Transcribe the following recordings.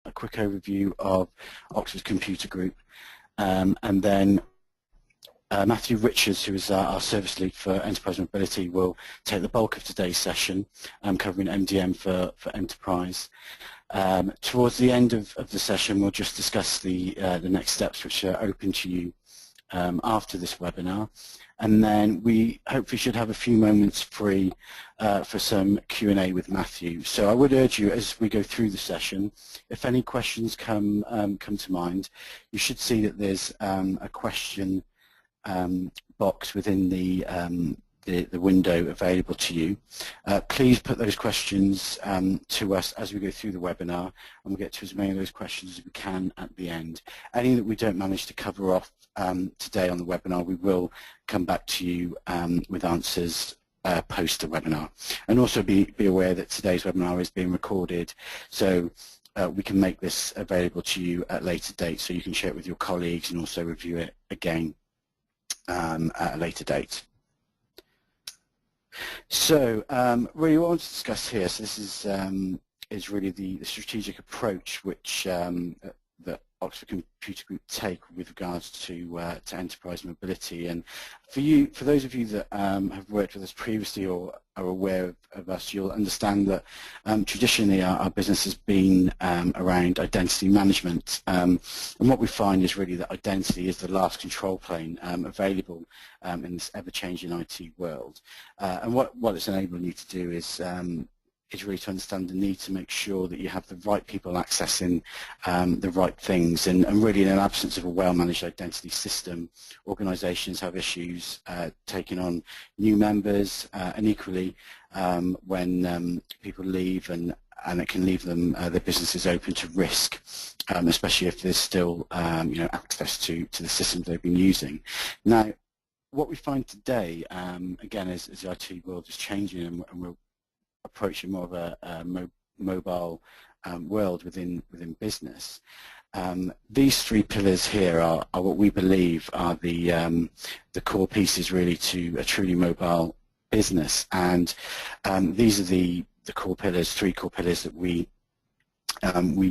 a quick overview of Oxford Computer Group, and then Matthew Richards, who is our service lead for Enterprise Mobility, will take the bulk of today's session, covering MDM for Enterprise. Towards the end of the session, we'll just discuss the next steps which are open to you after this webinar. And then we hopefully should have a few moments free for some Q&A with Matthew. So I would urge you, as we go through the session, if any questions come to mind, you should see that there's a question box within the window available to you. Please put those questions to us as we go through the webinar, and we'll get to as many of those questions as we can at the end. Any that we don't manage to cover off today on the webinar, we will come back to you with answers post the webinar. And also be aware that today's webinar is being recorded, so we can make this available to you at a later date, so you can share it with your colleagues and also review it again at a later date. So really what I want to discuss here, so this is really the strategic approach which that Oxford Computer Group take with regards to enterprise mobility. And for those of you that have worked with us previously or are aware of us, you'll understand that traditionally our business has been around identity management. And what we find is really that identity is the last control plane available in this ever-changing IT world. And what it's enabling you to do is really to understand the need to make sure that you have the right people accessing the right things. And really, in an absence of a well-managed identity system, organisations have issues taking on new members, and equally when people leave, and it can leave them their businesses open to risk, especially if there's still access to the systems they've been using. Now, what we find today, again, as the IT world is changing, and we're approaching more of a mobile world within business. These three pillars here are what we believe are the core pieces really to a truly mobile business, and these are the core pillars, three core pillars that we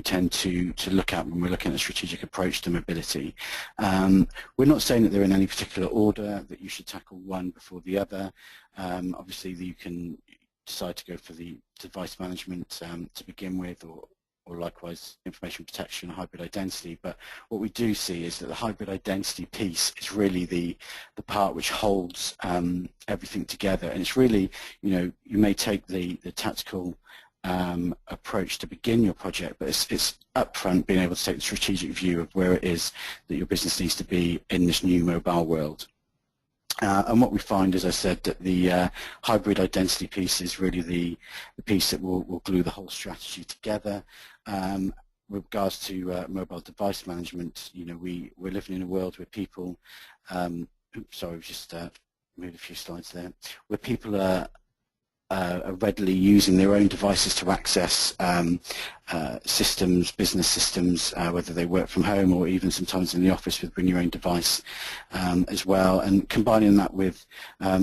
tend to look at when we're looking at a strategic approach to mobility. We're not saying that they're in any particular order, that you should tackle one before the other. Obviously, you can decide to go for the device management to begin with, or likewise information protection, hybrid identity. But what we do see is that the hybrid identity piece is really the part which holds everything together. And it's really, you may take the tactical approach to begin your project, but it's upfront being able to take the strategic view of where it is that your business needs to be in this new mobile world. And what we find, as I said, that the hybrid identity piece is really the piece that will glue the whole strategy together. With regards to mobile device management, we're living in a world where people, sorry, we've just moved a few slides there, where people are readily using their own devices to access systems, business systems, whether they work from home or even sometimes in the office with bring your own device as well, and combining that with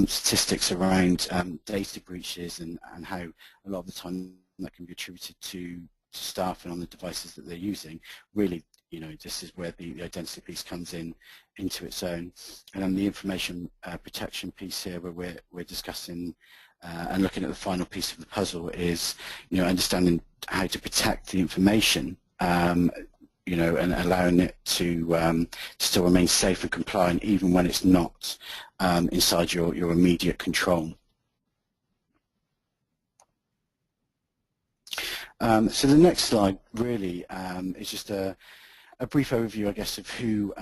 statistics around data breaches and how a lot of the time that can be attributed to staff and on the devices that they're using. Really, this is where the identity piece comes into its own. And then the information protection piece here, where we're discussing and looking at the final piece of the puzzle is, understanding how to protect the information, and allowing it to still remain safe and compliant even when it's not inside your immediate control. So the next slide really is just a brief overview, I guess, of who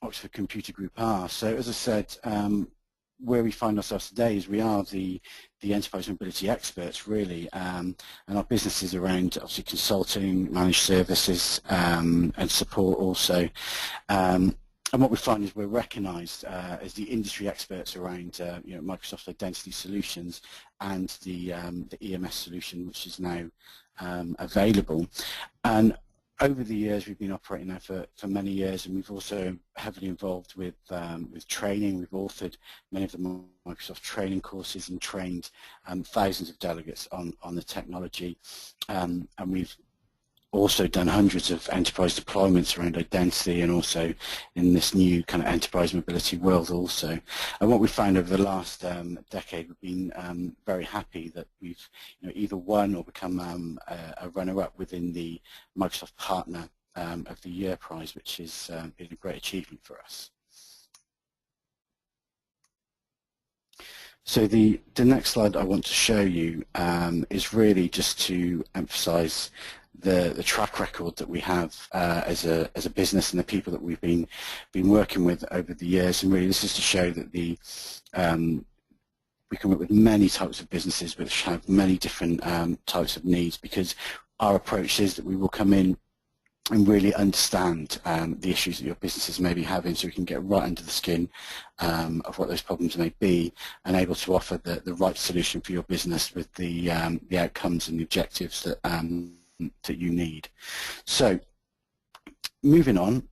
Oxford Computer Group are. So as I said, where we find ourselves today is we are the enterprise mobility experts, really, and our business is around obviously consulting, managed services, and support also. And what we find is we're recognised as the industry experts around Microsoft Identity Solutions and the EMS solution, which is now available. And over the years, we've been operating now for many years, and we've also heavily involved with training. We've authored many of the Microsoft training courses and trained thousands of delegates on the technology, and we've also done hundreds of enterprise deployments around identity and also in this new kind of enterprise mobility world also. And what we found over the last decade, we've been very happy that we've either won or become a runner-up within the Microsoft Partner of the Year prize, which has been a great achievement for us. So the next slide I want to show you is really just to emphasize the track record that we have as a business and the people that we've been working with over the years. And really this is to show that we can work with many types of businesses which have many different types of needs, because our approach is that we will come in and really understand the issues that your businesses may be having, so we can get right under the skin of what those problems may be and able to offer the right solution for your business with the outcomes and the objectives that that you need. So moving on,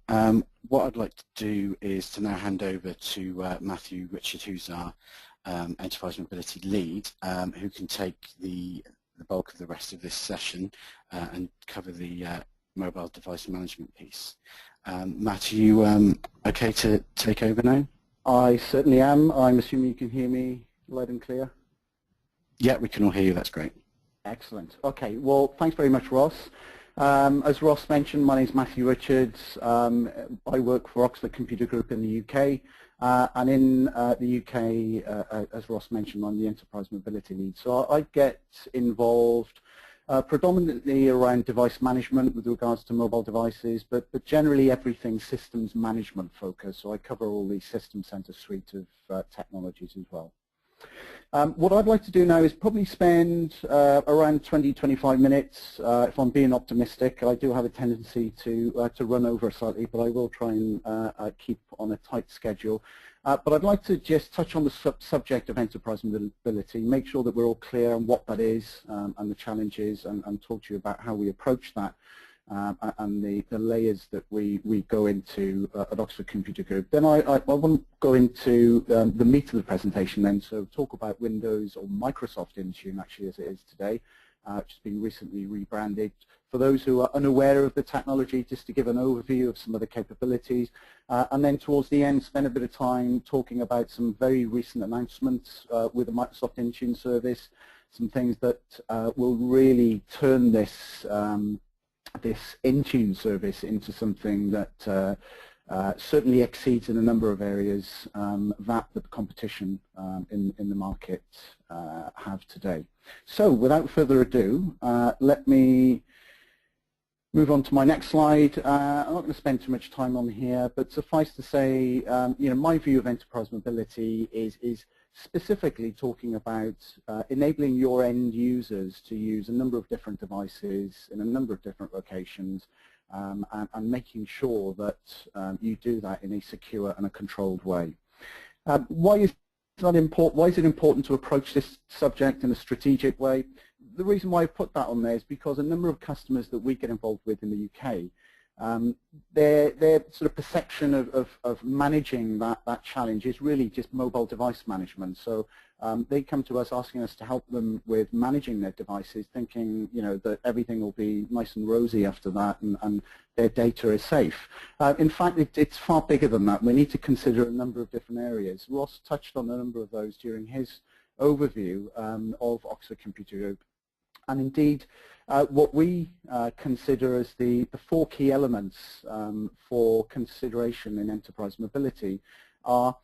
what I'd like to do is to now hand over to Matthew Richard, who's our Enterprise Mobility Lead, who can take the bulk of the rest of this session and cover the mobile device management piece. Matt, are you okay to take over now? I certainly am. I'm assuming you can hear me loud and clear? Yeah, we can all hear you. That's great. Excellent. Okay, well, thanks very much, Ross. As Ross mentioned, my name is Matthew Richards. I work for Oxford Computer Group in the UK. And in the UK, as Ross mentioned, I'm the Enterprise Mobility Lead. So I get involved predominantly around device management with regards to mobile devices, but generally everything systems management focused. So I cover all the System Center suite of technologies as well. What I'd like to do now is probably spend around 20-25 minutes. If I'm being optimistic, I do have a tendency to run over slightly, but I will try and keep on a tight schedule. But I'd like to just touch on the subject of enterprise mobility, make sure that we're all clear on what that is and the challenges, and talk to you about how we approach that. And the layers that we go into at Oxford Computer Group. Then I want to go into the meat of the presentation then, so talk about Windows or Microsoft Intune actually as it is today, which has been recently rebranded. For those who are unaware of the technology, just to give an overview of some of the capabilities, and then towards the end spend a bit of time talking about some very recent announcements with the Microsoft Intune service, some things that will really turn this this Intune service into something that certainly exceeds in a number of areas that the competition in the market have today. So without further ado, let me move on to my next slide. I'm not going to spend too much time on here, but suffice to say, my view of enterprise mobility is specifically talking about enabling your end users to use a number of different devices in a number of different locations, and making sure that you do that in a secure and a controlled way. Why is it important to approach this subject in a strategic way? The reason why I put that on there is because a number of customers that we get involved with in the UK, their sort of perception of managing that challenge is really just mobile device management. So they come to us asking us to help them with managing their devices, thinking that everything will be nice and rosy after that, and their data is safe. In fact, it's far bigger than that. We need to consider a number of different areas. Ross touched on a number of those during his overview of Oxford Computer Group. And indeed, what we consider as the 4 key elements for consideration in enterprise mobility are,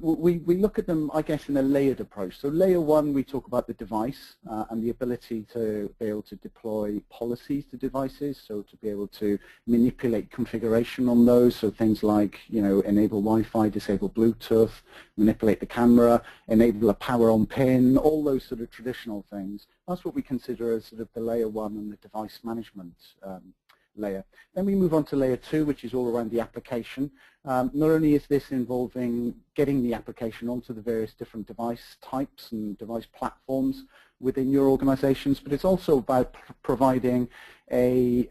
we look at them, I guess, in a layered approach. So layer 1, we talk about the device and the ability to be able to deploy policies to devices, so to be able to manipulate configuration on those, so things like, enable Wi-Fi, disable Bluetooth, manipulate the camera, enable a power-on pin, all those sort of traditional things. That's what we consider as sort of the layer 1 and the device management layer. Then we move on to layer 2, which is all around the application. Not only is this involving getting the application onto the various different device types and device platforms, within your organizations, but it's also about providing a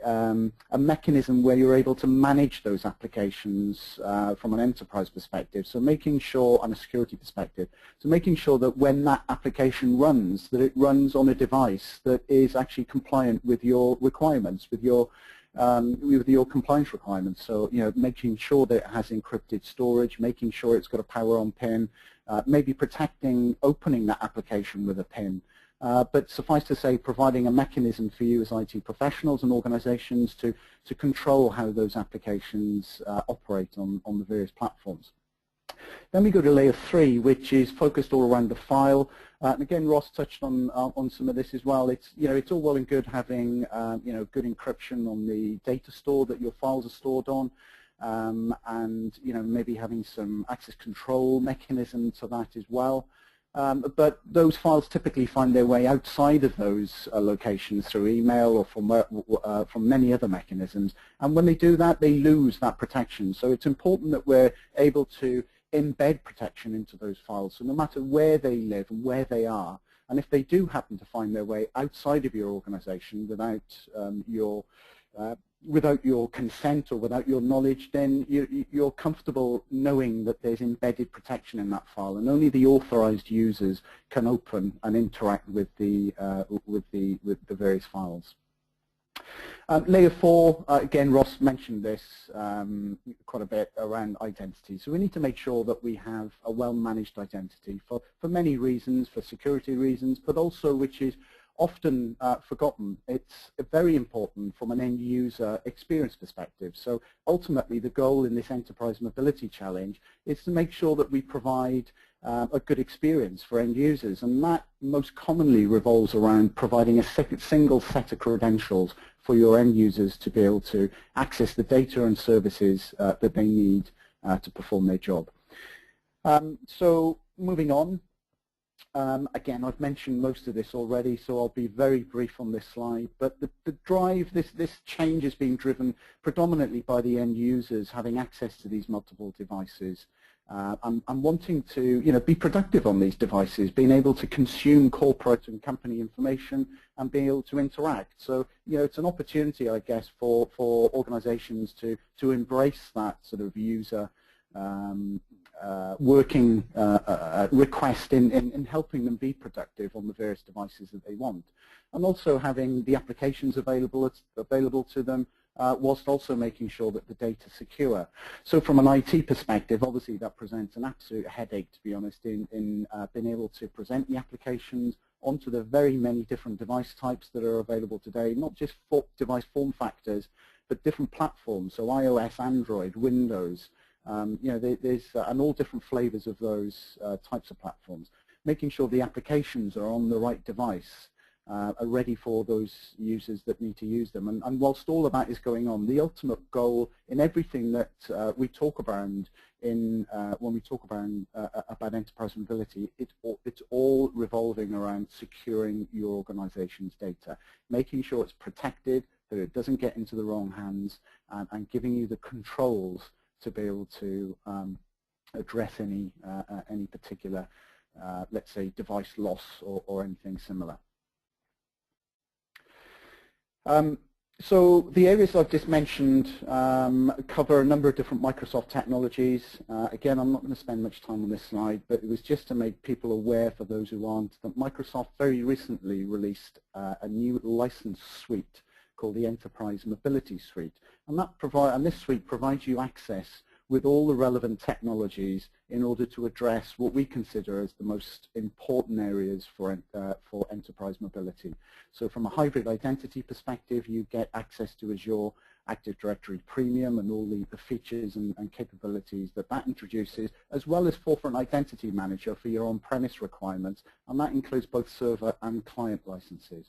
mechanism where you're able to manage those applications from an enterprise perspective, so making sure, on a security perspective, so making sure that when that application runs, that it runs on a device that is actually compliant with your requirements, with your compliance requirements. So, making sure that it has encrypted storage, making sure it's got a power-on pin, maybe protecting opening that application with a pin. But suffice to say, providing a mechanism for you as IT professionals and organizations to control how those applications operate on the various platforms. Then we go to layer 3, which is focused all around the file. And again, Ross touched on some of this as well. It's all well and good having good encryption on the data store that your files are stored on, and maybe having some access control mechanism to that as well. But those files typically find their way outside of those locations through email or from many other mechanisms. And when they do that, they lose that protection. So it's important that we're able to embed protection into those files. So no matter where they live and where they are, and if they do happen to find their way outside of your organization without your consent or without your knowledge, then you're comfortable knowing that there's embedded protection in that file, and only the authorized users can open and interact with the various files. Layer 4, again, Ross mentioned this quite a bit around identity. So we need to make sure that we have a well-managed identity for many reasons, for security reasons, but also, which is often forgotten, it's very important from an end-user experience perspective. So ultimately, the goal in this enterprise mobility challenge is to make sure that we provide a good experience for end users, and that most commonly revolves around providing a single set of credentials for your end users to be able to access the data and services that they need to perform their job. So moving on. Again, I've mentioned most of this already, so I'll be very brief on this slide. But the drive, this change is being driven predominantly by the end users having access to these multiple devices and wanting to, be productive on these devices, being able to consume corporate and company information and being able to interact. So, it's an opportunity, I guess, for organizations to embrace that sort of user working request in helping them be productive on the various devices that they want, and also having the applications available to them, whilst also making sure that the data is secure. So from an IT perspective, obviously that presents an absolute headache, to be honest, in being able to present the applications onto the very many different device types that are available today, not just device form factors, but different platforms, so iOS, Android, Windows. There's and all different flavors of those types of platforms. Making sure the applications are on the right device, are ready for those users that need to use them. And whilst all of that is going on, the ultimate goal in everything that we talk about when we talk about enterprise mobility, it's all revolving around securing your organization's data, making sure it's protected, that it doesn't get into the wrong hands, and giving you the controls to be able to address any particular, let's say, device loss or anything similar. So the areas I've just mentioned cover a number of different Microsoft technologies. Again, I'm not going to spend much time on this slide, but it was just to make people aware, for those who aren't, that Microsoft very recently released a new license suite called the Enterprise Mobility Suite. And this suite provides you access with all the relevant technologies in order to address what we consider as the most important areas for enterprise mobility. So from a hybrid identity perspective, you get access to Azure Active Directory Premium and all the features and capabilities that introduces, as well as Forefront Identity Manager for your on-premise requirements, and that includes both server and client licenses.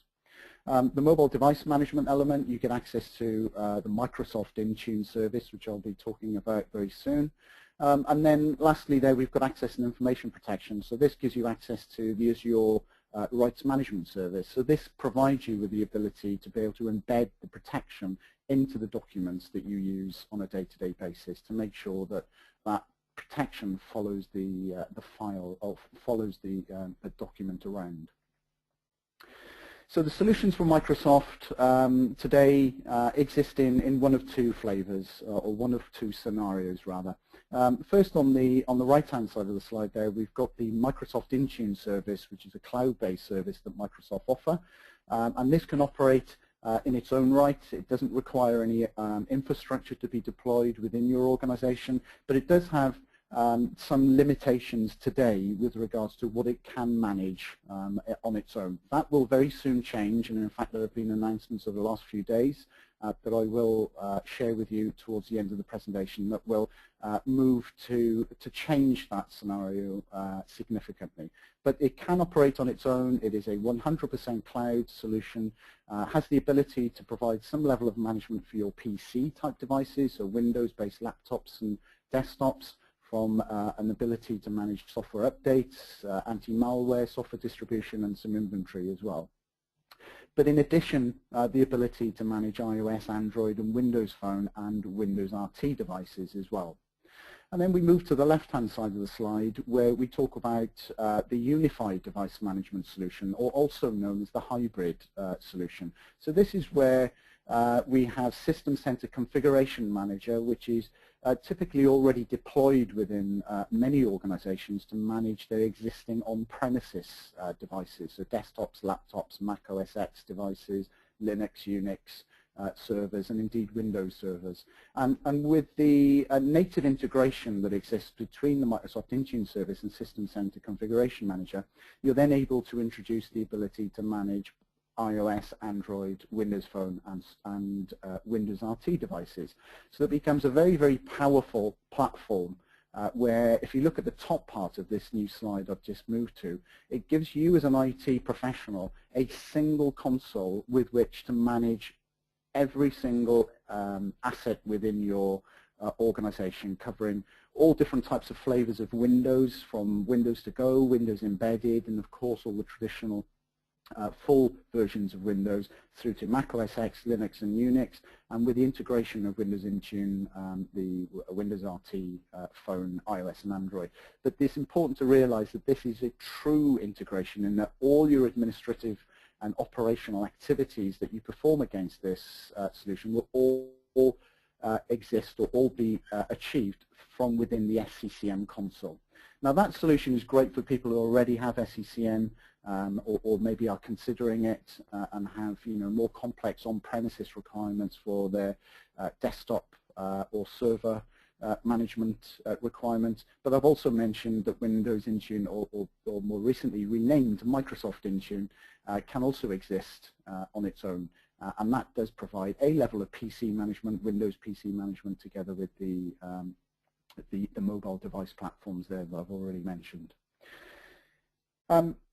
The mobile device management element, you get access to the Microsoft Intune service, which I'll be talking about very soon. And then lastly there, we've got access and information protection. So this gives you access to the Azure Rights Management Service. So this provides you with the ability to be able to embed the protection into the documents that you use on a day-to-day basis to make sure that that protection follows the file, or follows the document around. So the solutions from Microsoft today exist in one of two flavors, or one of two scenarios rather. First, on the right-hand side of the slide there, we've got the Microsoft Intune service, which is a cloud-based service that Microsoft offer. And this can operate in its own right. It doesn't require any infrastructure to be deployed within your organization, but it does have some limitations today with regards to what it can manage on its own. That will very soon change, and in fact there have been announcements over the last few days that I will share with you towards the end of the presentation that will move to change that scenario significantly. But it can operate on its own. It is a 100% cloud solution, has the ability to provide some level of management for your PC type devices, so Windows-based laptops and desktops, from an ability to manage software updates, anti-malware, software distribution, and some inventory as well. But in addition, the ability to manage iOS, Android, and Windows Phone and Windows RT devices as well. And then we move to the left-hand side of the slide where we talk about the unified device management solution, or also known as the hybrid solution. So this is where we have System Center Configuration Manager, which is typically already deployed within many organizations to manage their existing on-premises devices, so desktops, laptops, Mac OS X devices, Linux, Unix servers, and indeed Windows servers. And with the native integration that exists between the Microsoft Intune service and System Center Configuration Manager, you're then able to introduce the ability to manage iOS, Android, Windows Phone, and Windows RT devices. So it becomes a very, very powerful platform where, if you look at the top part of this new slide I've just moved to, it gives you as an IT professional a single console with which to manage every single asset within your organization, covering all different types of flavors of Windows, from Windows to Go, Windows Embedded, and of course all the traditional full versions of Windows through to Mac OS X, Linux, and Unix, and with the integration of Windows Intune, the Windows RT phone, iOS, and Android. But it's important to realize that this is a true integration in that all your administrative and operational activities that you perform against this solution will all exist or all be achieved from within the SCCM console. Now that solution is great for people who already have SCCM or maybe are considering it and have more complex on-premises requirements for their desktop or server management requirements. But I've also mentioned that Windows Intune, or more recently renamed Microsoft Intune, can also exist on its own. And that does provide a level of PC management, Windows PC management, together with the mobile device platforms there that I've already mentioned.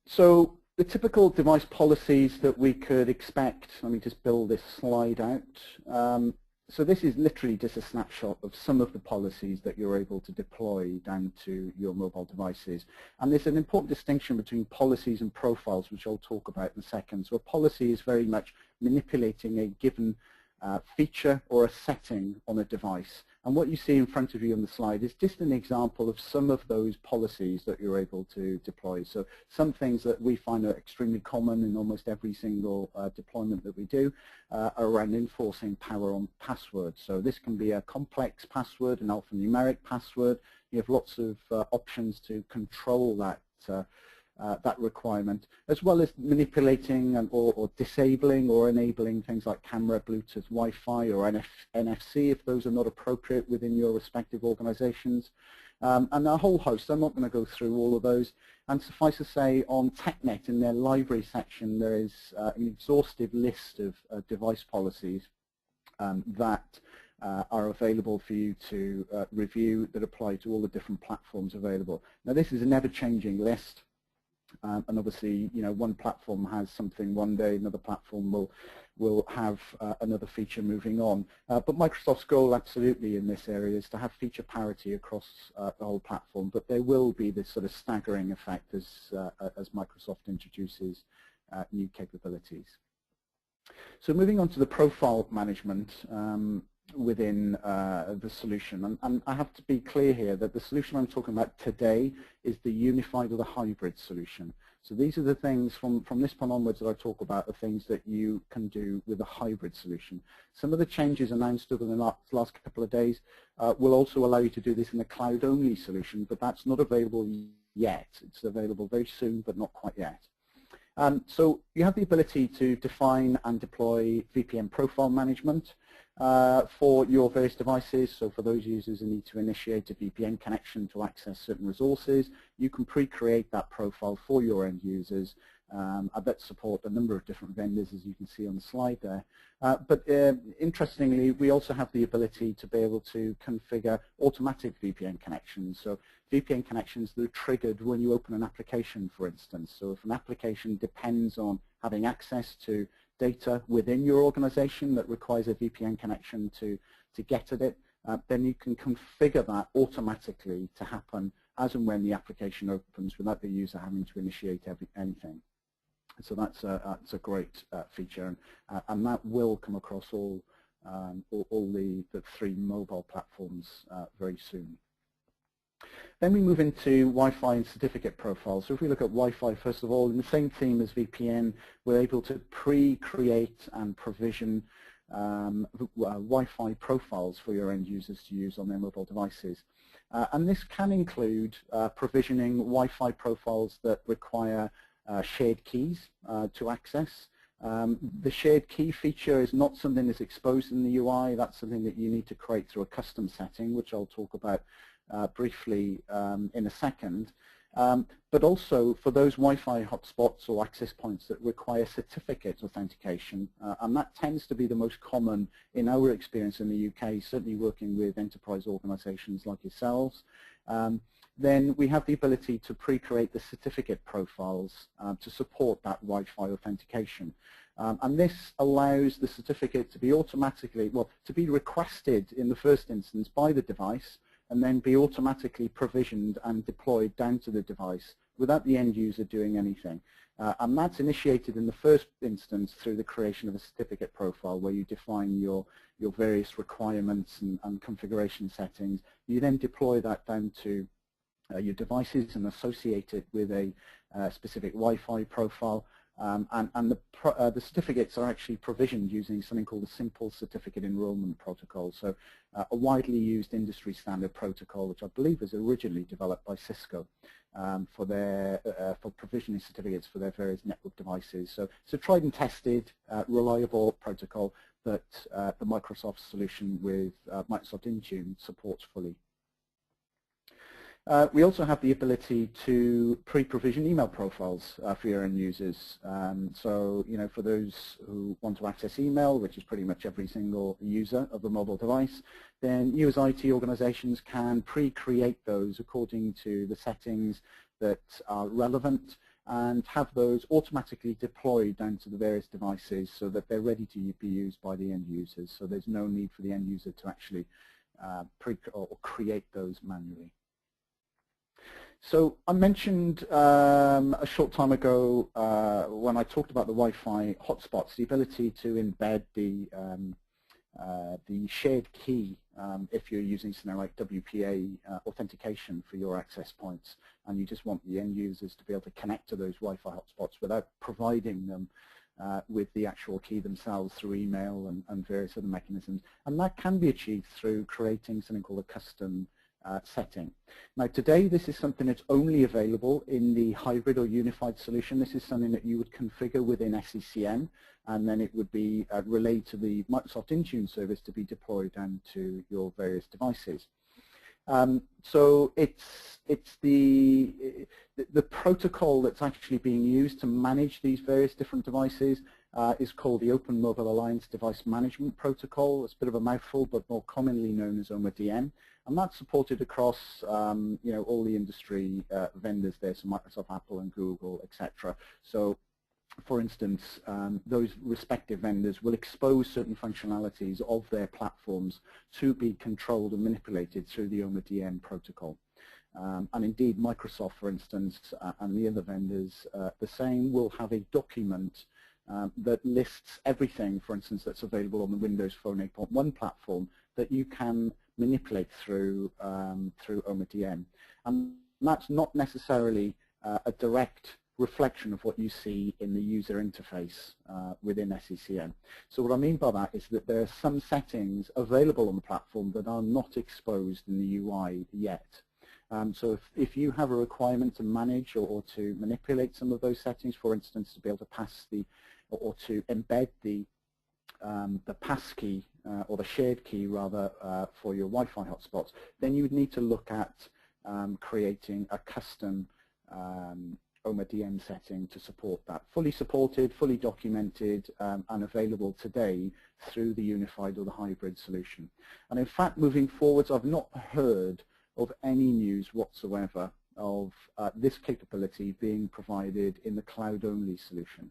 So the typical device policies that we could expect, let me just build this slide out. So this is literally just a snapshot of some of the policies that you're able to deploy down to your mobile devices. And there's an important distinction between policies and profiles, which I'll talk about in a second. So a policy is very much manipulating a given feature or a setting on a device. And what you see in front of you on the slide is just an example of some of those policies that you're able to deploy. So some things that we find are extremely common in almost every single deployment that we do are around enforcing power on passwords. So this can be a complex password, an alphanumeric password. You have lots of options to control that that requirement, as well as manipulating or disabling or enabling things like camera, Bluetooth, Wi-Fi, or NFC if those are not appropriate within your respective organizations. And a whole host. I'm not going to go through all of those. And suffice to say, on TechNet in their library section, there is an exhaustive list of device policies that are available for you to review, that apply to all the different platforms available. Now, this is an ever-changing list. And obviously, one platform has something one day, another platform will have another feature moving on. But Microsoft's goal absolutely in this area is to have feature parity across the whole platform, but there will be this sort of staggering effect as Microsoft introduces new capabilities. So moving on to the profile management within the solution, and I have to be clear here that the solution I'm talking about today is the unified or the hybrid solution. So these are the things from this point onwards that I talk about, are things that you can do with a hybrid solution. Some of the changes announced over the last couple of days will also allow you to do this in a cloud-only solution, but that's not available yet. It's available very soon, but not quite yet. So you have the ability to define and deploy VPN profile management for your various devices. So for those users who need to initiate a VPN connection to access certain resources, you can pre-create that profile for your end users. That support a number of different vendors, as you can see on the slide there. But interestingly, we also have the ability to be able to configure automatic VPN connections. So VPN connections that are triggered when you open an application, for instance. So if an application depends on having access to data within your organization that requires a VPN connection to get at it, then you can configure that automatically to happen as and when the application opens without the user having to initiate anything. So that's a great feature, and that will come across all the 3 mobile platforms very soon. Then we move into Wi-Fi and certificate profiles. So if we look at Wi-Fi, first of all, in the same theme as VPN, we're able to pre-create and provision Wi-Fi profiles for your end users to use on their mobile devices. And this can include provisioning Wi-Fi profiles that require shared keys to access. The shared key feature is not something that's exposed in the UI. That's something that you need to create through a custom setting, which I'll talk about briefly in a second. But also for those Wi-Fi hotspots or access points that require certificate authentication, and that tends to be the most common in our experience in the UK, certainly working with enterprise organizations like yourselves. Then we have the ability to pre-create the certificate profiles to support that Wi-Fi authentication. And this allows the certificate to be automatically, well, to be requested in the first instance by the device and then be automatically provisioned and deployed down to the device without the end user doing anything. And that's initiated in the first instance through the creation of a certificate profile where you define your various requirements and configuration settings. You then deploy that down to your devices and associate it with a specific Wi-Fi profile, and the certificates are actually provisioned using something called a simple certificate enrollment protocol. So a widely used industry standard protocol, which I believe was originally developed by Cisco for provisioning certificates for their various network devices. So it's a tried and tested, reliable protocol that the Microsoft solution with Microsoft Intune supports fully. We also have the ability to pre-provision email profiles for your end users. So, you know, for those who want to access email, which is pretty much every single user of the mobile device, then you as IT organizations can pre-create those according to the settings that are relevant and have those automatically deployed down to the various devices so that they're ready to be used by the end users. So there's no need for the end user to actually create those manually. So I mentioned a short time ago when I talked about the Wi-Fi hotspots, the ability to embed the shared key if you're using something like WPA authentication for your access points, and you just want the end users to be able to connect to those Wi-Fi hotspots without providing them with the actual key themselves through email and various other mechanisms. And that can be achieved through creating something called a custom setting. Now today this is something that's only available in the hybrid or unified solution. This is something that you would configure within SCCM, and then it would be relayed to the Microsoft Intune service to be deployed down to your various devices. So it's the protocol that's actually being used to manage these various different devices is called the Open Mobile Alliance Device Management Protocol. It's a bit of a mouthful, but more commonly known as OMA-DM, and that's supported across you know, all the industry vendors there, so Microsoft, Apple, and Google, etc. So, for instance, those respective vendors will expose certain functionalities of their platforms to be controlled and manipulated through the OMA-DM protocol. And indeed, Microsoft, for instance, and the other vendors, the same, will have a document that lists everything, for instance, that's available on the Windows Phone 8.1 platform that you can manipulate through OMA-DM. And that's not necessarily a direct reflection of what you see in the user interface within SCCM. So what I mean by that is that there are some settings available on the platform that are not exposed in the UI yet. So if you have a requirement to manage or to manipulate some of those settings, for instance, to be able to pass or to embed the passkey or the shared key rather for your Wi-Fi hotspots, then you would need to look at creating a custom OMA DM setting to support that. Fully supported, fully documented, and available today through the unified or the hybrid solution. And in fact, moving forwards, I've not heard of any news whatsoever of this capability being provided in the cloud-only solution.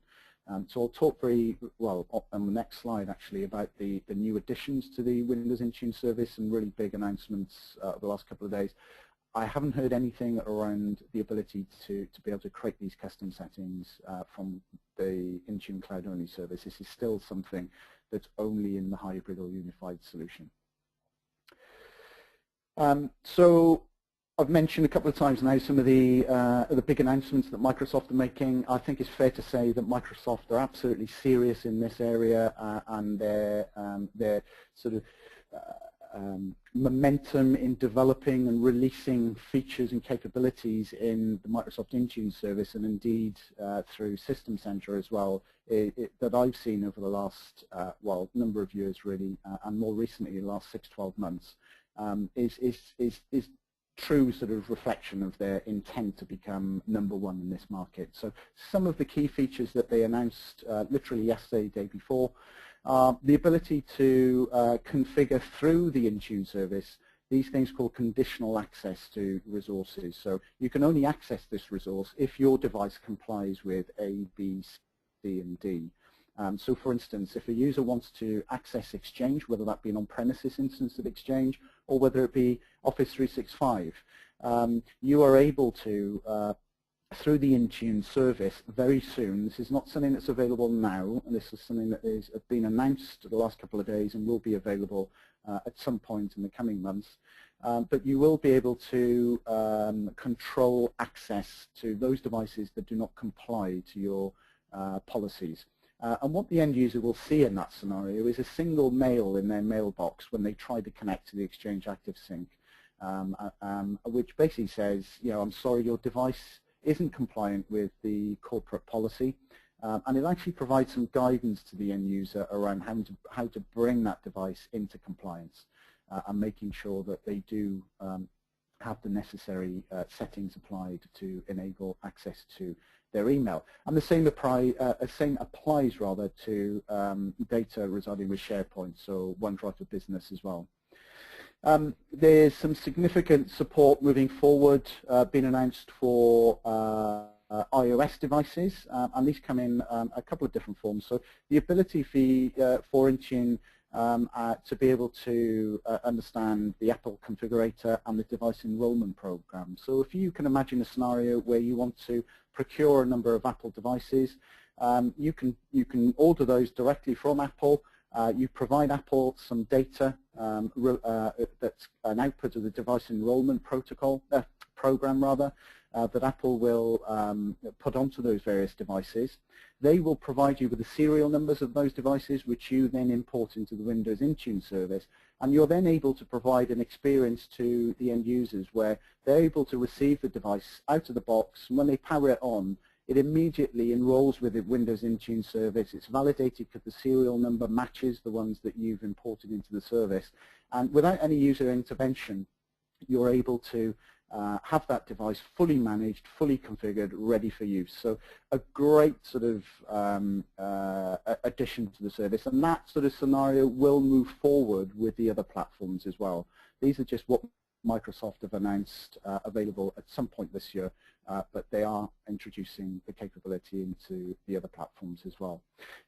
So I'll talk very well on the next slide actually about the new additions to the Windows Intune service and really big announcements over the last couple of days. I haven't heard anything around the ability to be able to create these custom settings from the Intune cloud-only service. This is still something that's only in the hybrid or unified solution. So I've mentioned a couple of times now some of the big announcements that Microsoft are making. I think it's fair to say that Microsoft are absolutely serious in this area, and their sort of momentum in developing and releasing features and capabilities in the Microsoft Intune service, and indeed through System Center as well, that I've seen over the last number of years really, and more recently the last 6-12 months, is true sort of reflection of their intent to become #1 in this market. So some of the key features that they announced literally yesterday, day before, the ability to configure through the Intune service these things called conditional access to resources. So you can only access this resource if your device complies with A, B, C, and D. So for instance, if a user wants to access Exchange, whether that be an on-premises instance of Exchange or whether it be Office 365, you are able to, through the Intune service very soon. This is not something that's available now, and this is something that has been announced the last couple of days and will be available at some point in the coming months. But you will be able to control access to those devices that do not comply to your policies. And what the end user will see in that scenario is a single mail in their mailbox when they try to connect to the Exchange ActiveSync, which basically says, I'm sorry, your device isn't compliant with the corporate policy, and it actually provides some guidance to the end user around how to bring that device into compliance and making sure that they do have the necessary settings applied to enable access to their email. And the same applies rather to data residing with SharePoint, so OneDrive for Business as well. There's some significant support moving forward being announced for iOS devices, and these come in a couple of different forms. So the ability for Intune to be able to understand the Apple configurator and the device enrollment program. So if you can imagine a scenario where you want to procure a number of Apple devices, you can order those directly from Apple. You provide Apple some data that's an output of the device enrollment program rather, that Apple will put onto those various devices. They will provide you with the serial numbers of those devices, which you then import into the Windows Intune service, and you're then able to provide an experience to the end users where they're able to receive the device out of the box, and when they power it on, it immediately enrolls with the Windows Intune service. It's validated because the serial number matches the ones that you've imported into the service, and without any user intervention, you're able to have that device fully managed, fully configured, ready for use. So a great sort of addition to the service, and that sort of scenario will move forward with the other platforms as well. These are just what Microsoft have announced available at some point this year, but they are introducing the capability into the other platforms as well.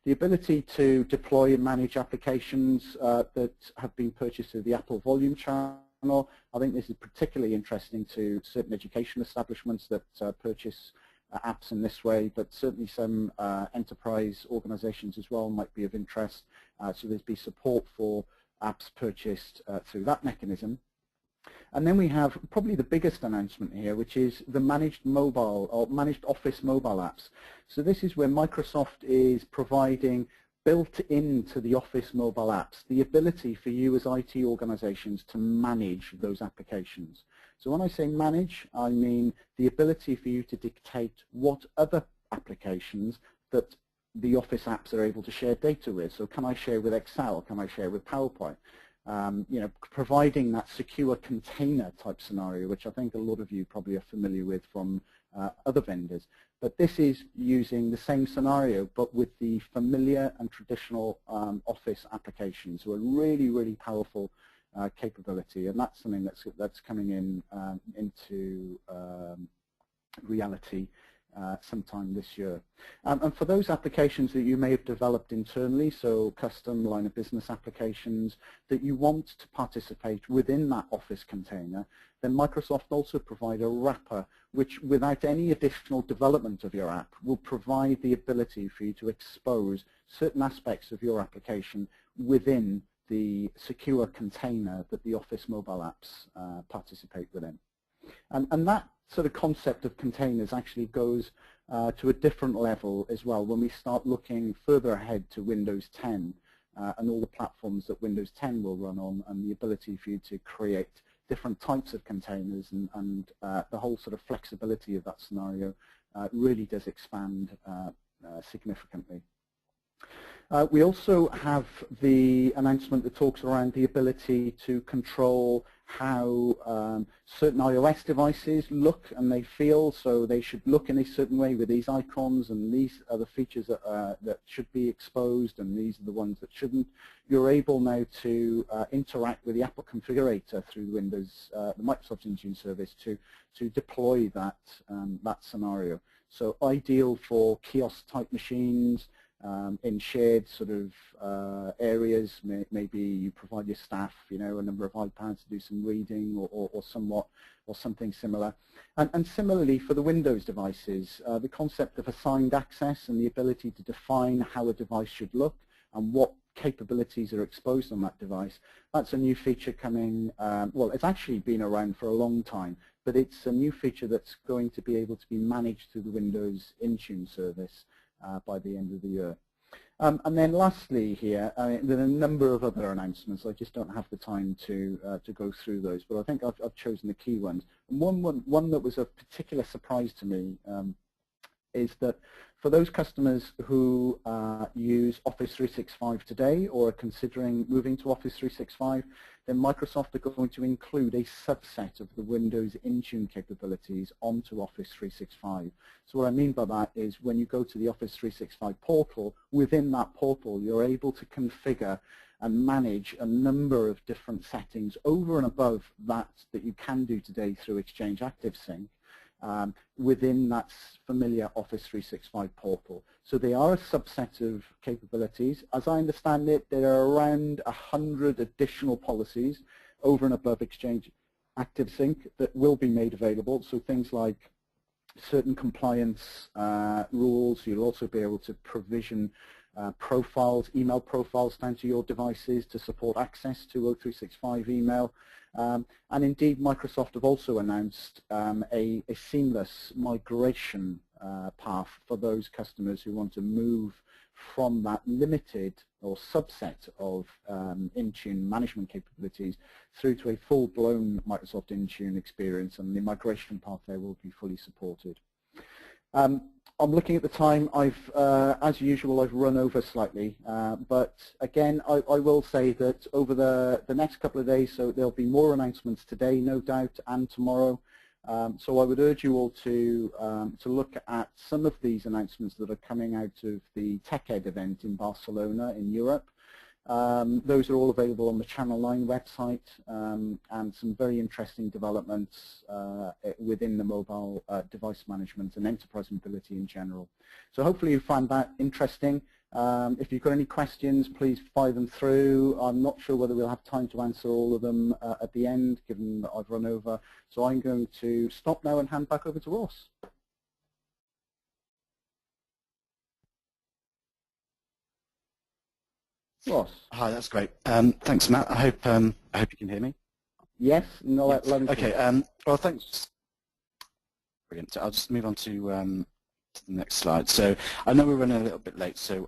The ability to deploy and manage applications that have been purchased through the Apple Volume Channel. I think this is particularly interesting to certain education establishments that purchase apps in this way, but certainly some enterprise organizations as well might be of interest. So there's be support for apps purchased through that mechanism. And then we have probably the biggest announcement here, which is the managed mobile or managed Office mobile apps. So this is where Microsoft is providing built into the Office mobile apps the ability for you as IT organizations to manage those applications. So when I say manage, I mean the ability for you to dictate what other applications that the Office apps are able to share data with. So can I share with Excel? Can I share with PowerPoint? Providing that secure container type scenario, which I think a lot of you probably are familiar with from other vendors. But this is using the same scenario, but with the familiar and traditional Office applications, so a really, really powerful capability, and that's something that's coming into reality sometime this year. And for those applications that you may have developed internally, so custom line of business applications that you want to participate within that Office container, then Microsoft also provide a wrapper which, without any additional development of your app, will provide the ability for you to expose certain aspects of your application within the secure container that the Office mobile apps participate within. And that sort of concept of containers actually goes to a different level as well when we start looking further ahead to Windows 10 and all the platforms that Windows 10 will run on, and the ability for you to create different types of containers, and the whole sort of flexibility of that scenario really does expand significantly. We also have the announcement that talks around the ability to control how certain iOS devices look and they feel, so they should look in a certain way with these icons, and these are the features that should be exposed, and these are the ones that shouldn't. You're able now to interact with the Apple configurator through Windows, the Microsoft Intune service, to deploy that, that scenario. So ideal for kiosk-type machines, in shared sort of areas. Maybe you provide your staff, a number of iPads to do some reading or something similar. And similarly for the Windows devices, the concept of assigned access and the ability to define how a device should look and what capabilities are exposed on that device. That's a new feature coming, well, it's actually been around for a long time, but it's a new feature that's going to be able to be managed through the Windows Intune service by the end of the year. And then lastly here, there are a number of other announcements. I just don't have the time to go through those, but I think I've chosen the key ones. And one that was a particular surprise to me is that for those customers who use Office 365 today or are considering moving to Office 365, then Microsoft are going to include a subset of the Windows Intune capabilities onto Office 365. So what I mean by that is when you go to the Office 365 portal, within that portal you're able to configure and manage a number of different settings over and above that you can do today through Exchange ActiveSync. Within that familiar Office 365 portal. So they are a subset of capabilities. As I understand it, there are around 100 additional policies over and above Exchange ActiveSync that will be made available. So things like certain compliance rules. You'll also be able to provision profiles, email profiles down to your devices to support access to O365 email. And indeed, Microsoft have also announced a seamless migration path for those customers who want to move from that limited or subset of Intune management capabilities through to a full-blown Microsoft Intune experience, and the migration path there will be fully supported. I'm looking at the time. As usual, I've run over slightly, but again, I will say that over the next couple of days, so there'll be more announcements today, no doubt, and tomorrow. So I would urge you all to look at some of these announcements that are coming out of the TechEd event in Barcelona in Europe. Those are all available on the Channel 9 website, and some very interesting developments within the mobile device management and enterprise mobility in general. So hopefully you find that interesting. If you've got any questions, please fire them through. I'm not sure whether we'll have time to answer all of them at the end, given that I've run over. So I'm going to stop now and hand back over to Ross. Ross. Hi, that's great. Thanks, Matt. I hope you can hear me. Yes, no, Yeah. let me see. Okay. Well, thanks. Brilliant. So I'll just move on to the next slide. So I know we're running a little bit late, so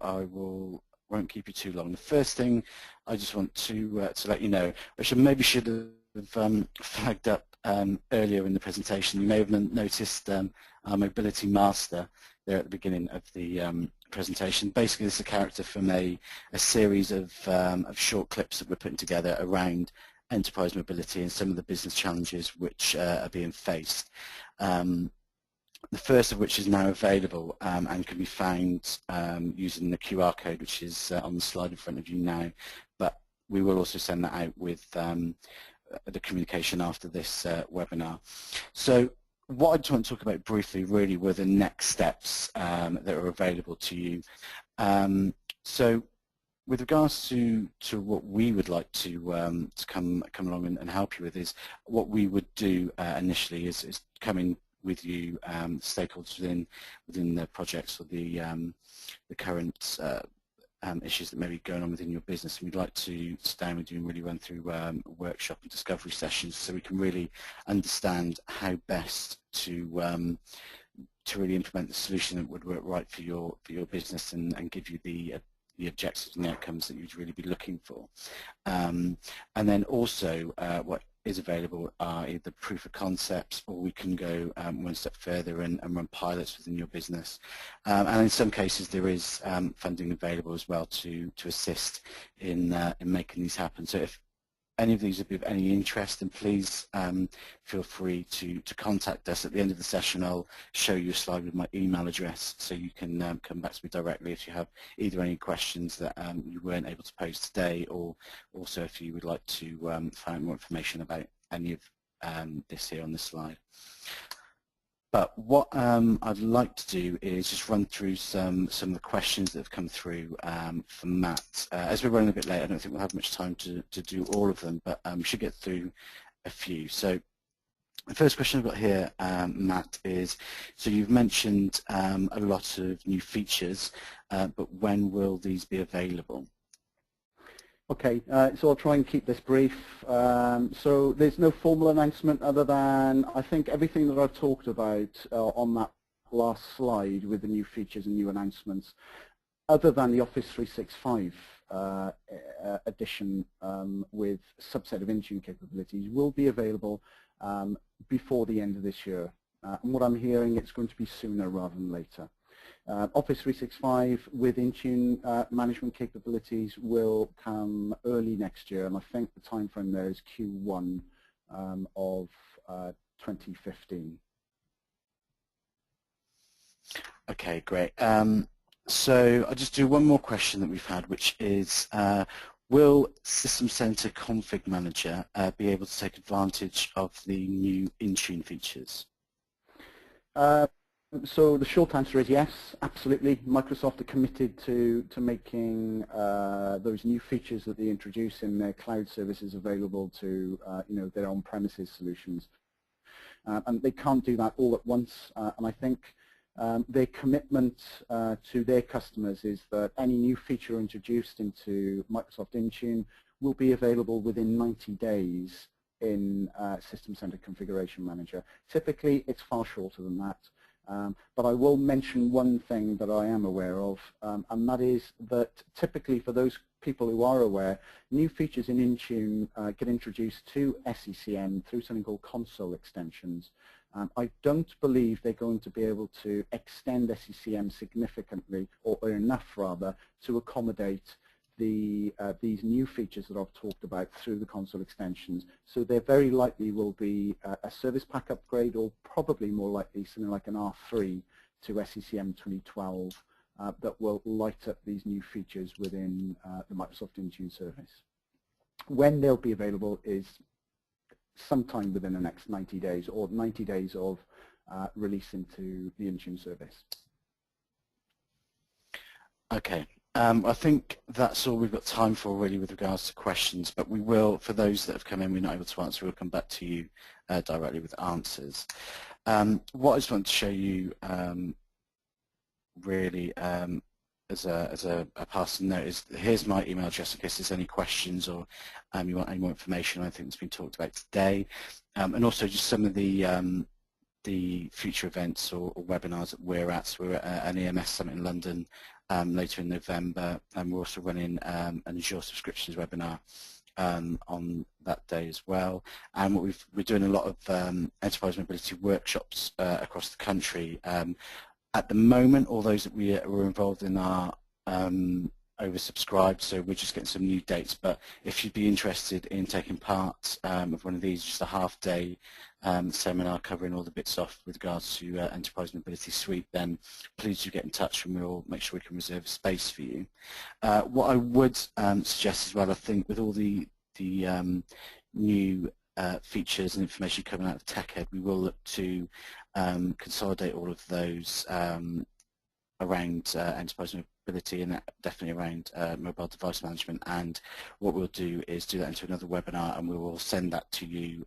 won't keep you too long. The first thing I just want to let you know, which I maybe should have flagged up earlier in the presentation. You may have noticed our mobility master there at the beginning of the presentation. Basically, this is a character from a series of short clips that we're putting together around enterprise mobility and some of the business challenges which are being faced. The first of which is now available and can be found using the QR code, which is on the slide in front of you now. But we will also send that out with the communication after this webinar. So what I just want to talk about briefly really were the next steps that are available to you. So with regards to what we would like to come along and help you with is what we would do initially is come in with you, stakeholders within the projects or the current issues that may be going on within your business. And we'd like to sit down with you and really run through workshop and discovery sessions so we can really understand how best to really implement the solution that would work right for your business and give you the objectives and the outcomes that you'd really be looking for. And then also what is available are either proof of concepts, or we can go one step further and run pilots within your business. And in some cases there is funding available as well to assist in making these happen. So if any of these would be of any interest, then please feel free to contact us. At the end of the session I'll show you a slide with my email address so you can come back to me directly if you have either any questions that you weren't able to pose today, or also if you would like to find out more information about any of this here on this slide. But what I'd like to do is just run through some of the questions that have come through for Matt. As we're running a bit late, I don't think we'll have much time to do all of them, but we should get through a few. So the first question I've got here, Matt, is, so you've mentioned a lot of new features, but when will these be available? Okay, so I'll try and keep this brief. So there's no formal announcement other than I think everything that I've talked about on that last slide with the new features and new announcements, other than the Office 365 edition with a subset of Intune capabilities, will be available before the end of this year. And what I'm hearing, it's going to be sooner rather than later. Office 365 with Intune management capabilities will come early next year, and I think the time frame there is Q1 of 2015. Okay, great. So I'll just do one more question that we've had, which is, will System Center Config Manager be able to take advantage of the new Intune features? So the short answer is yes, absolutely. Microsoft are committed to making those new features that they introduce in their cloud services available to their on-premises solutions. And they can't do that all at once. And I think their commitment to their customers is that any new feature introduced into Microsoft Intune will be available within 90 days in System Center Configuration Manager. Typically, it's far shorter than that. But I will mention one thing that I am aware of, and that is that typically for those people who are aware, new features in Intune get introduced to SCCM through something called console extensions. I don't believe they're going to be able to extend SCCM significantly, or enough rather, to accommodate these new features that I've talked about through the console extensions. So there very likely will be a service pack upgrade, or probably more likely something like an R3 to SCCM 2012 that will light up these new features within the Microsoft Intune service. When they'll be available is sometime within the next 90 days, or 90 days of release into the Intune service. Okay. I think that's all we've got time for really with regards to questions, but we will, for those that have come in we're not able to answer, we'll come back to you directly with answers. What I just want to show you really as a passing note is here's my email address in case there's any questions or you want any more information on anything that's been talked about today, and also just some of the future events or webinars that we're at. So we're at an EMS summit in London later in November, and we're also running an Azure subscriptions webinar on that day as well. And we're doing a lot of enterprise mobility workshops across the country. At the moment, all those that we're involved in are oversubscribed, so we're just getting some new dates. But if you'd be interested in taking part of one of these, just a half-day seminar covering all the bits off with regards to Enterprise Mobility Suite, then please do get in touch and we'll make sure we can reserve a space for you. What I would suggest as well, I think with all the new features and information coming out of TechEd, we will look to consolidate all of those around enterprise mobility and definitely around mobile device management. And what we'll do is do that into another webinar, and we will send that to you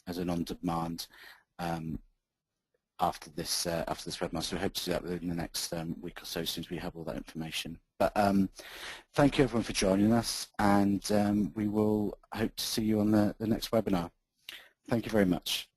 as an on-demand after this webinar. So we hope to do that within the next week or so, as soon as we have all that information. But thank you everyone for joining us, and we will hope to see you on the next webinar. Thank you very much.